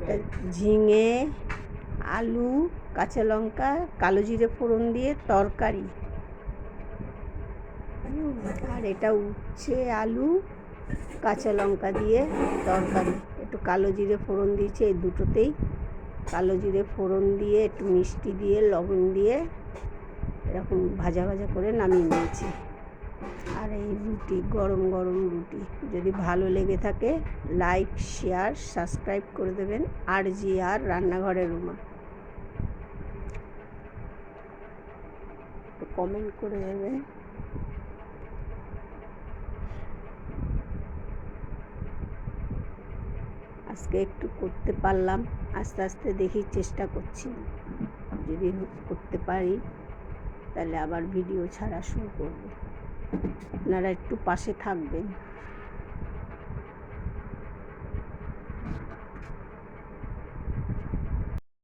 এটা ঝিঙে, আলু, কাঁচা লঙ্কা, কালো জিরে ফোড়ন দিয়ে তরকারি। আর এটা উচ্ছে, আলু, কাঁচা লঙ্কা দিয়ে তরকারি। একটু কালো জিরে ফোড়ন দিয়েছি, এই দুটোতেই কালো জিরে ফোড়ন দিয়ে একটু মিষ্টি দিয়ে লবণ দিয়ে এরকম ভাজা ভাজা করে নামিয়ে নিয়েছি। আর এই রুটি, গরম গরম রুটি। যদি ভালো লেগে থাকে লাইক, শেয়ার, সাবস্ক্রাইব করে দেবেন। আর রান্নাঘরের রুমা, একটু কমেন্ট করে দেবেন। আজকে একটু করতে পারলাম, আস্তে আস্তে দেখি চেষ্টা করছি, যদি করতে পারি তাহলে আবার ভিডিও ছাড়া শুরু করব। আপনারা একটু পাশে থাকবেন।